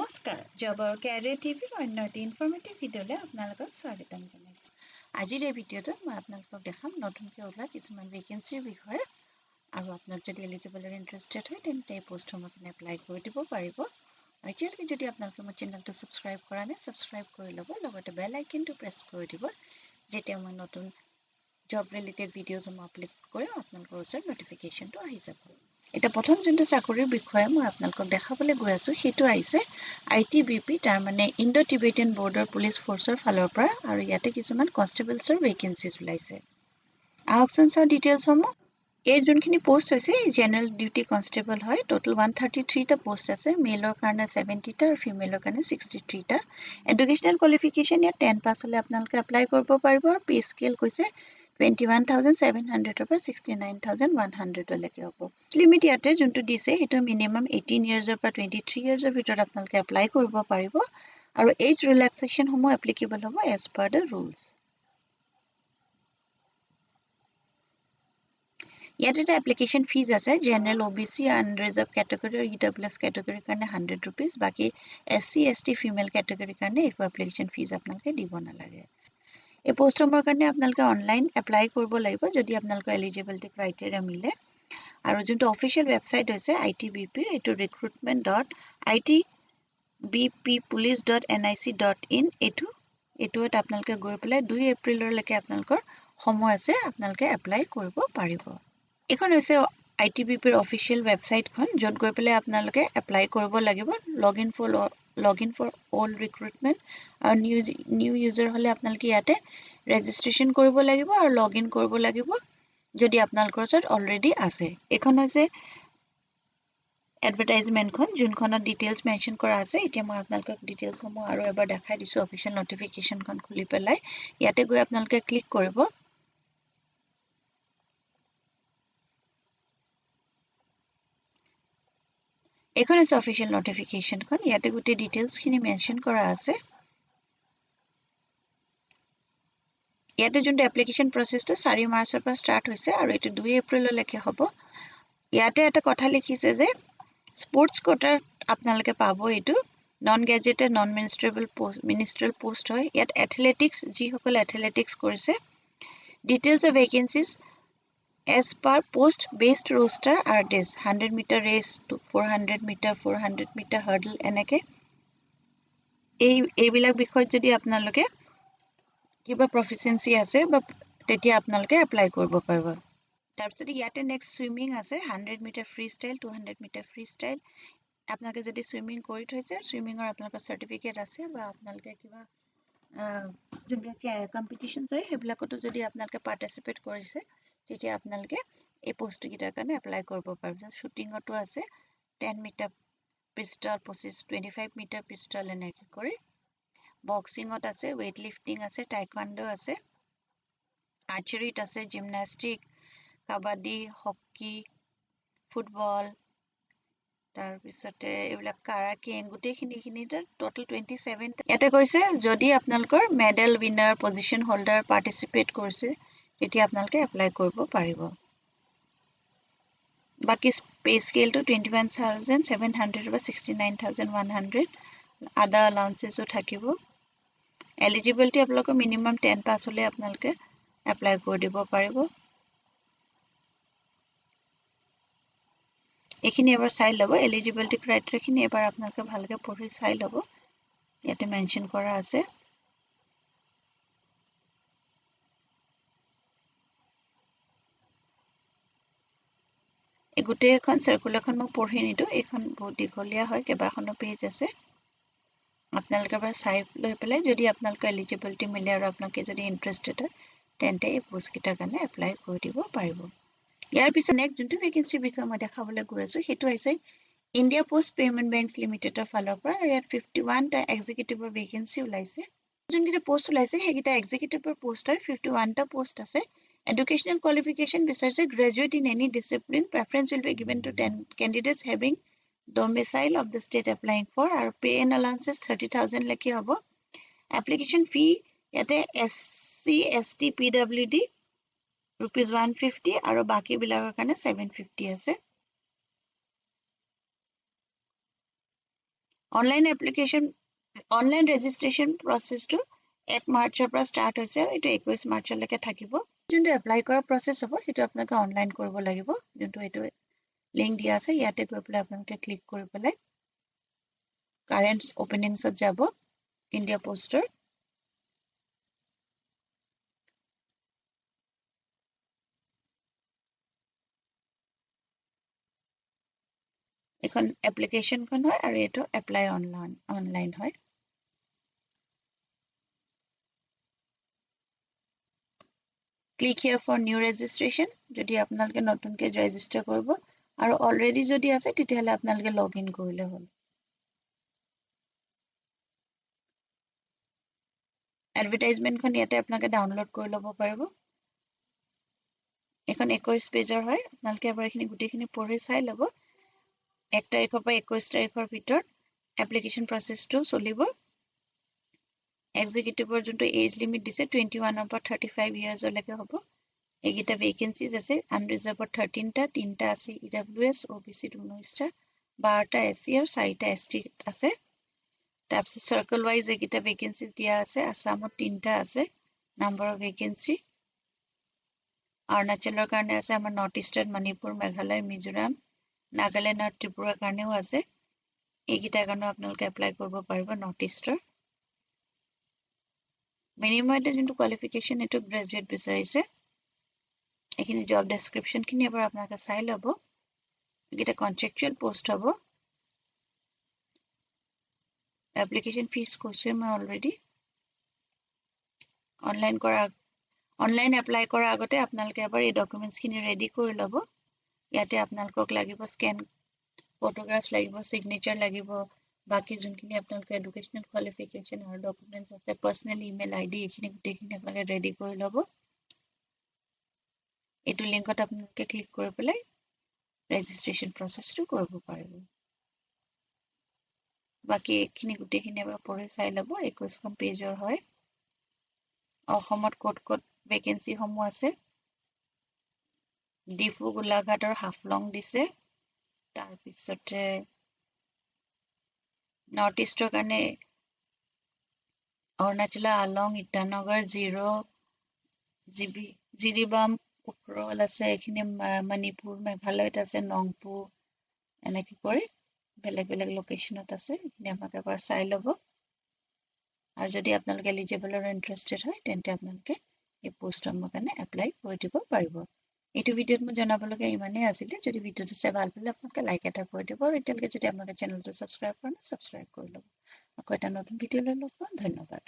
নমস্কাৰ জবৰ কেৰিয়াৰ টিভিৰ অন্য এটি ইনফৰ্মেটিভ ভিডিঅ'লৈ আপোনালোকক স্বাগতম জনাইছোঁ। আজিৰ এই ভিডিঅ'টোত মই আপোনালোকক দেখাম নতুনকৈ ওলোৱা কিছুমান ভেকেঞ্চিৰ বিষয়ে আৰু আপোনাক যদি এলিজিবল আৰু ইণ্টাৰেষ্টেড হয় তেন্তে এই পোষ্টসমূহ আপুনি এপ্লাই কৰি দিব পাৰিব। আৰু এতিয়ালৈকে যদি আপোনালোকে মোৰ চেনেলটো ছাবস্ক্ৰাইব কৰা নাই ছাবস্ক্ৰাইব কৰি ল'ব, লগতে বেল আইকনটো প্ৰেছ কৰি দিব, যেতিয়া মই নতুন জব ৰিলেটেড ভিডিঅ'সমূহ আপলোড কৰিম আপোনালোকৰ ওচৰত নটিফিকেশ্যনটো আহি যাব। এটা প্ৰথম যোনটো চাকৰিৰ বিষয়ে মই আপোনালোকক দেখাবলৈ গৈ আছোঁ সেইটো আহিছে ITBP, তাৰ মানে ইণ্ডো টিবেটিয়ান বৰ্ডাৰ পুলিচ ফ'ৰ্চৰ ফালৰ পৰা, আৰু ইয়াতে কিছুমান কনষ্টেবলছৰ ভেকেঞ্চিজ ওলাইছে। আহকচোন চাওঁ ডিটেইলছসমূহ। এই যোনখিনি পোষ্ট হৈছে জেনেৰেল ডিউটি কনষ্টেবল হয়। টোটেল 133টা পোষ্ট আছে, মেলৰ কাৰণে 70টা আৰু ফিমেলৰ কাৰণে 63টা। এডুকেশ্যনেল কোৱালিফিকেশ্যন ইয়াত 10 পাছ হ'লে আপোনালোকে এপ্লাই কৰিব পাৰিব। আৰু পে স্কেল কৈছে 21,700 পৰা 69,100লৈকে হ'ব। লিমিট ইয়াতে যোনটো দিছে সেইটো মিনিমাম 18 ইয়াৰ্ছৰ পৰা 23 ইয়াৰ্ছৰ ভিতৰত আপোনালোকে এপ্লাই কৰিব পাৰিব, আৰু এজ ৰিলেক্সেশ্যনসমূহ এপ্লিকেবল হ'ব এজ পাৰ দ্য ৰুলছ। ইয়াত এটা এপ্লিকেশ্যন ফিজ আছে। জেনেৰেল OBC আনৰিজাৰ্ভ কেটেগৰী আৰু EWS কেটেগৰীৰ কাৰণে 100 ৰুপিজ, বাকী SC ST ফিমেল কেটেগৰীৰ কাৰণে একো এপ্লিকেশ্যন ফিজ আপোনালোকে দিব নালাগে। এই পোষ্টসমূহৰ কাৰণে আপোনালোকে অনলাইন এপ্লাই কৰিব লাগিব যদি আপোনালোকৰ এলিজিবিলিটি ক্ৰাইটেৰিয়া মিলে। আৰু যোনটো অফিচিয়েল ৱেবছাইট হৈছে ITBP, এইটো recruitment.itbppolice.nic.in। এইটোত আপোনালোকে গৈ পেলাই 2 এপ্ৰিললৈকে আপোনালোকৰ সময় আছে, আপোনালোকে এপ্লাই কৰিব পাৰিব। এইখন হৈছে ITBPৰ অফিচিয়েল ৱেবছাইটখন, য'ত গৈ পেলাই আপোনালোকে এপ্লাই কৰিব লাগিব। লগইন ফৰ অল ৰিক্ৰুটমেণ্ট, আৰু নিউ ইউজাৰ হ'লে আপোনালোকে ইয়াতে ৰেজিষ্ট্ৰেশ্যন কৰিব লাগিব আৰু লগইন কৰিব লাগিব যদি আপোনালোকৰ ওচৰত অলৰেডি আছে। এইখন হৈছে এডভাৰটাইজমেণ্টখন, যোনখনত ডিটেইলছ মেনশ্যন কৰা আছে। এতিয়া মই আপোনালোকক ডিটেইলছসমূহ আৰু এবাৰ দেখাই দিছোঁ। অফিচিয়েল নটিফিকেশ্যনখন খুলি পেলাই ইয়াতে গৈ আপোনালোকে ক্লিক কৰিব। এইখন হৈছে অফিচিয়েল নটিফিকেশ্যনখন, ইয়াতে গোটেই ডিটেইলছখিনি মেনশ্যন কৰা আছে। ইয়াতে যোনটো এপ্লিকেশ্যন প্ৰচেছটো 4 মাৰ্চৰ পৰা ষ্টাৰ্ট হৈছে আৰু এইটো 2 এপ্ৰিললৈকে হ'ব। ইয়াতে এটা কথা লিখিছে যে স্পৰ্টছ কোটাত আপোনালোকে পাব। এইটো non gazetted non ministerial post হয়। ইয়াত এথলেটিক্স, যিসকলে এথলেটিক্স কৰিছে, details of vacancies as per post based roster are this 100 meter race to 400 meter 400 meter hurdle এনেকে এইবিলাক বিষয়ত যদি আপোনালোকে কিবা প্ৰফিচিয়েঞ্চি আছে বা তেতিয়া আপোনালোকে এপ্লাই কৰিব পাৰিব। তাৰপিছত ইয়াতে নেক্সট চুইমিং আছে, 100 metre freestyle 200 metre freestyle. আপোনালোকে যদি চুইমিং কৰি থৈছে, চুইমিঙৰ আপোনালোকৰ চাৰ্টিফিকেট আছে, বা আপোনালোকে কিবা যোনবিলাক কম্পিটিশ্যনছ হয় সেইবিলাকতো যদি আপোনালোকে পাৰ্টিচিপেট কৰিছে, তেতিয়া আপোনালোকে এই পোষ্টকেইটাৰ কাৰণে এপ্লাই কৰিব পাৰিব। শ্বুটিঙতো আছে 10 মিটাৰ পিষ্টল, 25 মিটাৰ পিষ্টল এনেকৈ কৰি। বক্সিঙত আছে, ৱেইট লিফটিং আছে, টাইকোৱাণ্ডো আছে, আৰ্চাৰীত আছে, জিমনাষ্টিক, কাবাডী, হকী, ফুটবল, তাৰপিছতে এইবিলাক কাৰাকিং, গোটেইখিনিতে টোটেল 27। ইয়াতে কৈছে যদি আপোনালোকৰ medal winner position holder participate কৰিছে তেতিয়া আপোনালোকে এপ্লাই কৰিব পাৰিব। বাকী পে স্কেলটো 21,700 বা 69,100। আদাৰ এলাউন্সেছো থাকিব। এলিজিবিলিটি আপোনালোকৰ মিনিমাম 10 পাছ হ'লে আপোনালোকে এপ্লাই কৰি দিব পাৰিব। এইখিনি এবাৰ চাই ল'ব, এলিজিবিলিটি ক্ৰাইটেৰিয়াখিনি এবাৰ আপোনালোকে ভালকৈ পঢ়ি চাই ল'ব, ইয়াতে মেনশ্যন কৰা আছে। এই গোটেইখন চাৰ্কুলাৰখন মই পঢ়ি নিদিওঁ, এইখন বহুত দীঘলীয়া হয়, কেইবাখনো পেজ আছে। আপোনালোকে এবাৰ চাই লৈ পেলাই যদি আপোনালোকৰ এলিজিবিলিটি মিলে আৰু আপোনালোকে যদি ইণ্টাৰেষ্টেড হয় তেন্তে এই পোষ্টকেইটাৰ কাৰণে এপ্লাই কৰি দিব পাৰিব। ইয়াৰ পিছত নেক্সট যোনটো ভেকেঞ্চিৰ বিষয়ে মই দেখাবলৈ গৈ আছোঁ সেইটো হৈছে ইণ্ডিয়া পোষ্ট পেমেণ্ট বেংকছ লিমিটেডৰ ফালৰ পৰা। ইয়াত 51টা এক্সিকিউটিভৰ ভেকেঞ্চি ওলাইছে। যোনকেইটা পোষ্ট ওলাইছে সেইকেইটা এক্সিকিউটিভৰ পোষ্ট হয়। 51টা পোষ্ট আছে। Educational qualification বিচাৰিছে graduate in any discipline. Preference will be given to 10 candidates having domicile of the state applying for, আৰু pay and allowances 30,000 লৈকে হ'ব। Application fee ইয়াতে SC ST PWD rupees 150 আৰু বাকীবিলাকৰ কাৰণে 750 আছে। অনলাইন এপ্লিকেশ্যন অনলাইন ৰেজিষ্ট্ৰেশ্যন প্ৰচেছটো 1 মাৰ্চৰ পৰা ষ্টাৰ্ট হৈছে আৰু এইটো 21 মাৰ্চলৈকে থাকিব। যোনটো এপ্লাই কৰা প্ৰচেছ হ'ব সেইটো আপোনালোকে অনলাইন কৰিব লাগিব। যোনটো এইটো লিংক দিয়া আছে ইয়াতে গৈ পেলাই আপোনালোকে ক্লিক কৰি পেলাই কাৰেণ্ট অপেনিংছত যাব ইণ্ডিয়া পোষ্টৰ। এখন এপ্লিকেশ্যনখন হয় আৰু এইটো এপ্লাই অনলাইন হয়। Click here for new registration যদি আপোনালোকে নতুনকৈ ৰেজিষ্টাৰ কৰিব আৰু অলৰেডি যদি আছে তেতিয়াহ'লে আপোনালোকে লগ ইন কৰিলে হ'ল। এডভাৰটাইজমেণ্টখন ইয়াতে আপোনালোকে ডাউনলোড কৰি ল'ব পাৰিব। এখন 21 পেজৰ হয়, আপোনালোকে এবাৰ এইখিনি গোটেইখিনি পঢ়ি চাই ল'ব। 1 তাৰিখৰ পৰা 21 তাৰিখৰ ভিতৰত এপ্লিকেশ্যন প্ৰচেছটো চলিব। এক্সিকিউটিভৰ যোনটো এজ লিমিট দিছে 21ৰ পৰা 35 ইয়াৰ্ছলৈকে হ'ব। এইকেইটা ভেকেঞ্চিজ আছে আনৰিজাৰ্ভত 13টা, 3টা আছে EWS, OBC 19টা, 12টা SC আৰু 4টা ST আছে। তাৰপিছত চাৰ্কল ৱাইজ এইকেইটা ভেকেঞ্চিজ দিয়া আছে। আছামত 3টা আছে নাম্বাৰ অফ ভেকেঞ্চি। অৰুণাচলৰ কাৰণে আছে আমাৰ নৰ্থ ইষ্টাৰ্ণ, মণিপুৰ, মেঘালয়, মিজোৰাম, নাগালেণ্ড আৰু ত্ৰিপুৰাৰ কাৰণেও আছে। এইকেইটাৰ কাৰণেও আপোনালোকে এপ্লাই কৰিব পাৰিব নৰ্থ ইষ্টৰ। মিনিমাম এতিয়া যোনটো কোৱালিফিকেশ্যন এইটো গ্ৰেজুৱেট বিচাৰিছে। এইখিনি জব ডেছক্ৰিপশ্যনখিনি এবাৰ আপোনালোকে চাই ল'ব। এইকেইটা কণ্ট্ৰেকচুৱেল পোষ্ট হ'ব। এপ্লিকেশ্যন ফিজ কৈছোৱে মই অলৰেডি। অনলাইন এপ্লাই কৰাৰ আগতে আপোনালোকে এবাৰ এই ডকুমেণ্টছখিনি ৰেডি কৰি ল'ব। ইয়াতে আপোনালোকক লাগিব স্কেন ফটোগ্ৰাফছ লাগিব, ছিগনেচাৰ লাগিব, বাকী যোনখিনি আপোনালোকৰ এডুকেশ্যনেল কোৱালিফিকেশ্যন আৰু ডকুমেণ্টছ আছে, পাৰ্চনেল ইমেইল ID এইখিনি গোটেইখিনি আপোনালোকে ৰেডি কৰি ল'ব। এইটো লিংকত আপোনালোকে ক্লিক কৰি পেলাই ৰেজিষ্ট্ৰেশ্যন প্ৰচেছটো কৰিব পাৰিব। বাকী এইখিনি গোটেইখিনি এবাৰ পঢ়ি চাই ল'ব। 21খন পেজৰ হয়। অসমত ক'ত ক'ত ভেকেঞ্চিসমূহ আছে। ডিফু, গোলাঘাট আৰু হাফলং দিছে। তাৰপিছতে নৰ্থ ইষ্টৰ কাৰণে অৰুণাচলৰ আলং, ইটানগৰ, জিৰিবাম, উক্ৰল আছে। এইখিনি মণিপুৰ, মেঘালয়ত আছে, নংপু, এনেকৈ কৰি বেলেগ বেলেগ লোকেশ্যনত আছে। এইখিনি আপোনালোকে এবাৰ চাই ল'ব। আৰু যদি আপোনালোকে এলিজিবল আৰু ইণ্টাৰেষ্টেড হয় তেন্তে আপোনালোকে এই পোষ্টসমূহৰ কাৰণে এপ্লাই কৰি দিব পাৰিব। এইটো ভিডিঅ'ত মই জনাবলগীয়া ইমানেই আছিলে। যদি ভিডিঅ'টো চাই ভাল পালে আপোনালোকে লাইক এটা কৰি দিব আৰু এতিয়ালৈকে যদি আপোনালোকে চেনেলটো ছাবস্ক্ৰাইব কৰা নাই ছাবস্ক্ৰাইব কৰি ল'ব। আকৌ এটা নতুন ভিডিঅ' লৈ লগ পাম। ধন্যবাদ।